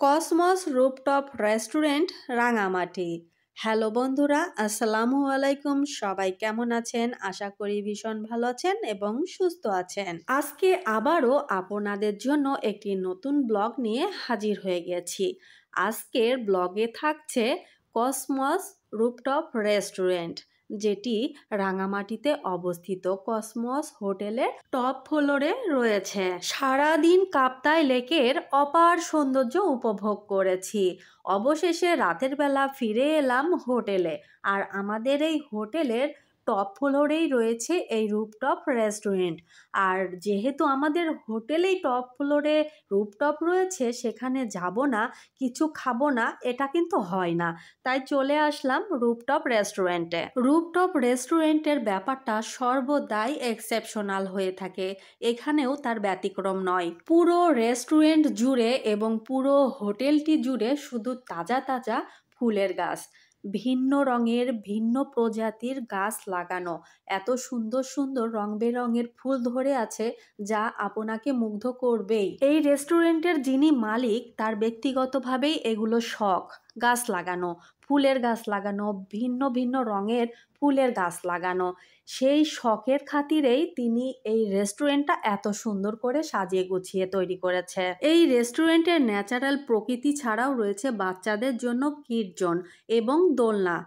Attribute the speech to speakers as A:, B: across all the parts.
A: Cosmos rooftop restaurant Rangamati. Hello বন্ধুরা, আসসালামু আলাইকুম। সবাই কেমন আছেন? আশা করি ভীষণ ভালো আছেন এবং সুস্থ আছেন। আজকে আবারও আপনাদের জন্য একটি নতুন ব্লগ নিয়ে হাজির হয়ে গেছি। আজকের ব্লগে থাকছে কসমস রুফটপ রেস্টুরেন্ট, যেটি রাঙামাটিতে অবস্থিত কসমস হোটেলের টপ ফ্লোরে রয়েছে। সারাদিন কাপ্তাই লেকের অপার সৌন্দর্য উপভোগ করেছি। অবশেষে রাতের বেলা ফিরে এলাম হোটেলে। আর আমাদের এই হোটেলের টপ ফ্লোরেই রয়েছে এই রুফটপ রেস্টুরেন্ট। আর যেহেতু আমাদের হোটেলেই টপ ফ্লোরে রুফটপ রয়েছে, সেখানে যাব না, কিছু খাবো না, এটা কিন্তু হয় না। তাই চলে আসলাম রুফটপ রেস্টুরেন্টে। রুফটপ রেস্টুরেন্টের ব্যাপারটা সর্বদাই এক্সেপশনাল হয়ে থাকে, এখানেও তার ব্যতিক্রম নয়। পুরো রেস্টুরেন্ট জুড়ে এবং পুরো হোটেলটি জুড়ে শুধু তাজা তাজা ফুলের গাছ, ভিন্ন রঙের ভিন্ন প্রজাতির গাছ লাগানো। এত সুন্দর সুন্দর রং বেরঙের ফুল ধরে আছে, যা আপনাকে মুগ্ধ করবেই। এই রেস্টুরেন্টের যিনি মালিক, তার ব্যক্তিগতভাবেই এগুলো শখ, গাছ লাগানো, ফুলের গাছ লাগানো, ভিন্ন ভিন্ন রঙের ফুলের গাছ লাগানো। সেই শখের খাতিরেই তিনি এই রেস্টুরেন্টটা এত সুন্দর করে সাজিয়ে গুছিয়ে তৈরি করেছে। এই রেস্টুরেন্টের ন্যাচারাল প্রকৃতি ছাড়াও রয়েছে বাচ্চাদের জন্য কিড জোন এবং দোলনা,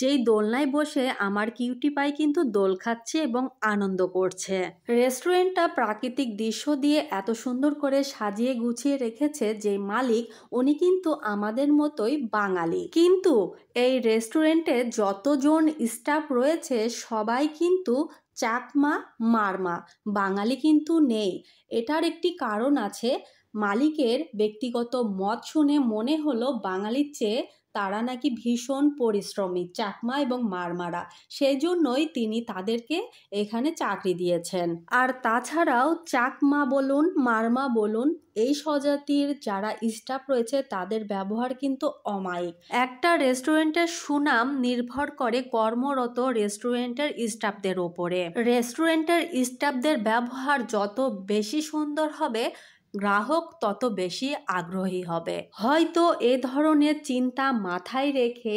A: যেই দোলনায় বসে আমার কিউটি পাই কিন্তু দোল খাচ্ছে এবং আনন্দ করছে। রেস্টুরেন্টটা প্রাকৃতিক দৃশ্য দিয়ে এত সুন্দর করে সাজিয়ে গুছিয়ে রেখেছে যে মালিক, উনি কিন্তু আমাদের মতোই বাঙালি। কিন্তু এই রেস্টুরেন্টে যতজন স্টাফ রয়েছে সবাই কিন্তু চাকমা মারমা, বাঙালি কিন্তু নেই। এটার একটি কারণ আছে। মালিকের ব্যক্তিগত মত শুনে মনে হলো বাঙালির চেয়ে তারা নাকি ভীষণ পরিশ্রমী, চাকমা এবং মারমারা, সেই জন্যই তিনি তাদেরকে এখানে চাকরি দিয়েছেন। আর তাছাড়াও চাকমা বলুন, মারমা বলুন, এই স্বজাতির যারা স্টাফ রয়েছে তাদের ব্যবহার কিন্তু অমায়িক। একটা রেস্টুরেন্টের সুনাম নির্ভর করে কর্মরত রেস্টুরেন্টের স্টাফদের ওপরে। রেস্টুরেন্টের স্টাফদের ব্যবহার যত বেশি সুন্দর হবে, গ্রাহক তত বেশি আগ্রহী হবে। হয়তো এ ধরনের চিন্তা মাথায় রেখে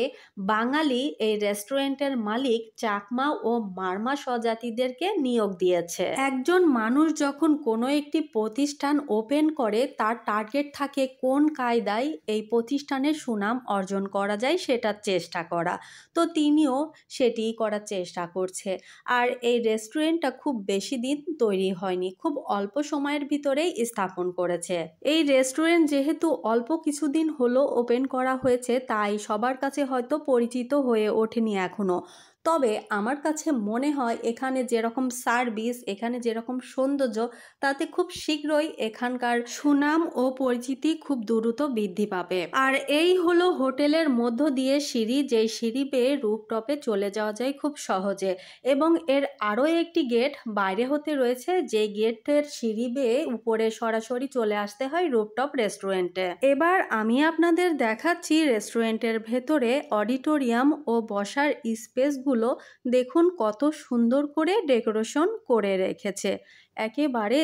A: বাঙালি এই রেস্টুরেন্টের মালিক চাকমা ও মারমা স্বজাতিদেরকে নিয়োগ দিয়েছে। একজন মানুষ যখন কোনো একটি প্রতিষ্ঠান ওপেন করে, তার টার্গেট থাকে কোন কায়দায় এই প্রতিষ্ঠানের সুনাম অর্জন করা যায় সেটার চেষ্টা করা। তো তিনিও সেটিই করার চেষ্টা করছে। আর এই রেস্টুরেন্টটা খুব বেশি দিন তৈরি হয়নি, খুব অল্প সময়ের ভিতরেই স্থাপন করেছে। এই রেস্টুরেন্ট যেহেতু অল্প কিছুদিন হলো ওপেন করা হয়েছে, তাই সবার কাছে হয়তো পরিচিত হয়ে ওঠেনি এখনো। তবে আমার কাছে মনে হয় এখানে যেরকম সার্ভিস, এখানে যেরকম সৌন্দর্য, তাতে খুব শীঘ্রই এখানকার সুনাম ও পরিচিতি খুব দ্রুত বৃদ্ধি পাবে। আর এই হলো হোটেলের মধ্য দিয়ে সিঁড়ি, যেই সিঁড়ি বেয়ে রুফটপে চলে যাওয়া যায় খুব সহজে। এবং এর আরও একটি গেট বাইরে হতে রয়েছে, যে গেটের সিঁড়ি বেয়ে উপরে সরাসরি চলে আসতে হয় রুফটপ রেস্টুরেন্টে। এবার আমি আপনাদের দেখাচ্ছি রেস্টুরেন্টের ভেতরে অডিটোরিয়াম ও বসার স্পেসগুলো। দেখুন কত সুন্দর করে ডেকোরেশন করে রেখেছে, একেবারে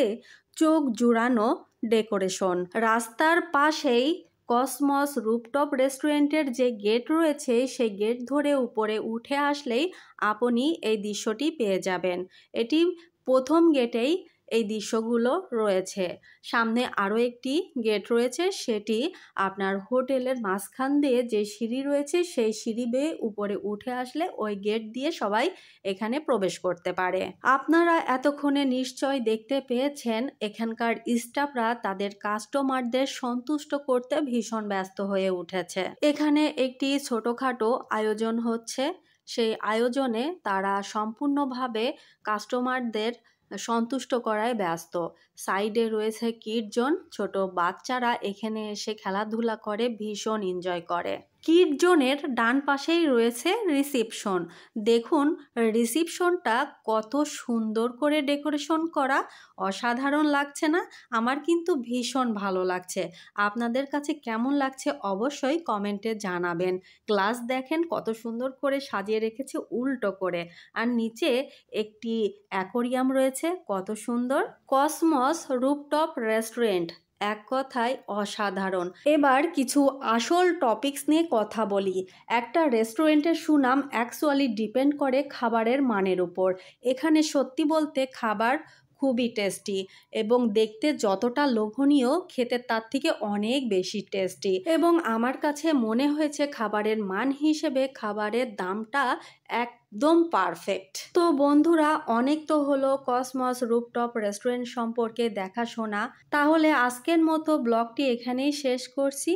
A: চোখ জুড়ানো ডেকোরেশন। রাস্তার পাশেই কসমস রুফটপ রেস্টুরেন্টের যে গেট রয়েছে, সেই গেট ধরে উপরে উঠে আসলেই আপনি এই দৃশ্যটি পেয়ে যাবেন। এটি প্রথম গেটেই এই দৃশ্যগুলো রয়েছে। সামনে আরও একটি গেট রয়েছে, সেটি আপনার হোটেলের মাঝখান দিয়ে যে সিঁড়ি রয়েছে, সেই সিঁড়ি বেয়ে উপরে উঠে আসলে ওই গেট দিয়ে সবাই এখানে প্রবেশ করতে পারে। আপনারা এতক্ষণে নিশ্চয় দেখতে পেয়েছেন এখানকার স্টাফরা তাদের কাস্টমারদের সন্তুষ্ট করতে ভীষণ ব্যস্ত হয়ে উঠেছে। এখানে একটি ছোটোখাটো আয়োজন হচ্ছে, সেই আয়োজনে তারা সম্পূর্ণভাবে কাস্টমারদের সন্তুষ্ট করায় ব্যস্ত। সাইডে রয়েছে কিড জোন, ছোট বাচ্চারা এখানে এসে খেলাধুলা করে ভীষণ এনজয় করে। কিড জোনের ডান পাশেই রয়েছে রিসেপশন। দেখুন রিসেপশনটা কত সুন্দর করে ডেকোরেশন করা, অসাধারণ লাগছে না? আমার কিন্তু ভীষণ ভালো লাগছে। আপনাদের কাছে কেমন লাগছে অবশ্যই কমেন্টে জানাবেন। গ্লাস দেখেন কত সুন্দর করে সাজিয়ে রেখেছে উল্টো করে, আর নিচে একটি অ্যাকোরিয়াম রয়েছে, কত সুন্দর। কসমস রুফটপ রেস্টুরেন্ট এক কথায় অসাধারণ। এবার কিছু আসল টপিকস নিয়ে কথা বলি। একটা রেস্টুরেন্টের সুনাম অ্যাকচুয়ালি ডিপেন্ড করে খাবারের মানের উপর। এখানে সত্যি বলতে খাবার খুবই টেস্টি এবং দেখতে যতটা লোভনীয় খেতে তার থেকে অনেক বেশি টেস্টি, এবং আমার কাছে মনে হয়েছে খাবারের মান হিসেবে খাবারের দামটা একদম পারফেক্ট। তো বন্ধুরা, অনেক তো হলো কসমস রুফটপ রেস্টুরেন্ট সম্পর্কে দেখাশোনা। তাহলে আজকের মতো ব্লগটি এখানেই শেষ করছি।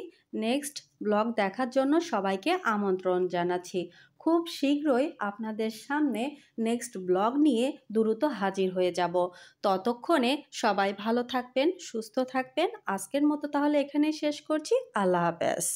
A: নেক্সট ব্লগ দেখার জন্য সবাইকে আমন্ত্রণ জানাচ্ছি। খুব শীঘ্রই আপনাদের সামনে নেক্সট ব্লগ নিয়ে দ্রুত হাজির হয়ে যাব। ততক্ষণে সবাই ভালো থাকবেন, সুস্থ থাকবেন। আজকের মতো তাহলে এখানেই শেষ করছি। আল্লাহ হাফেজ।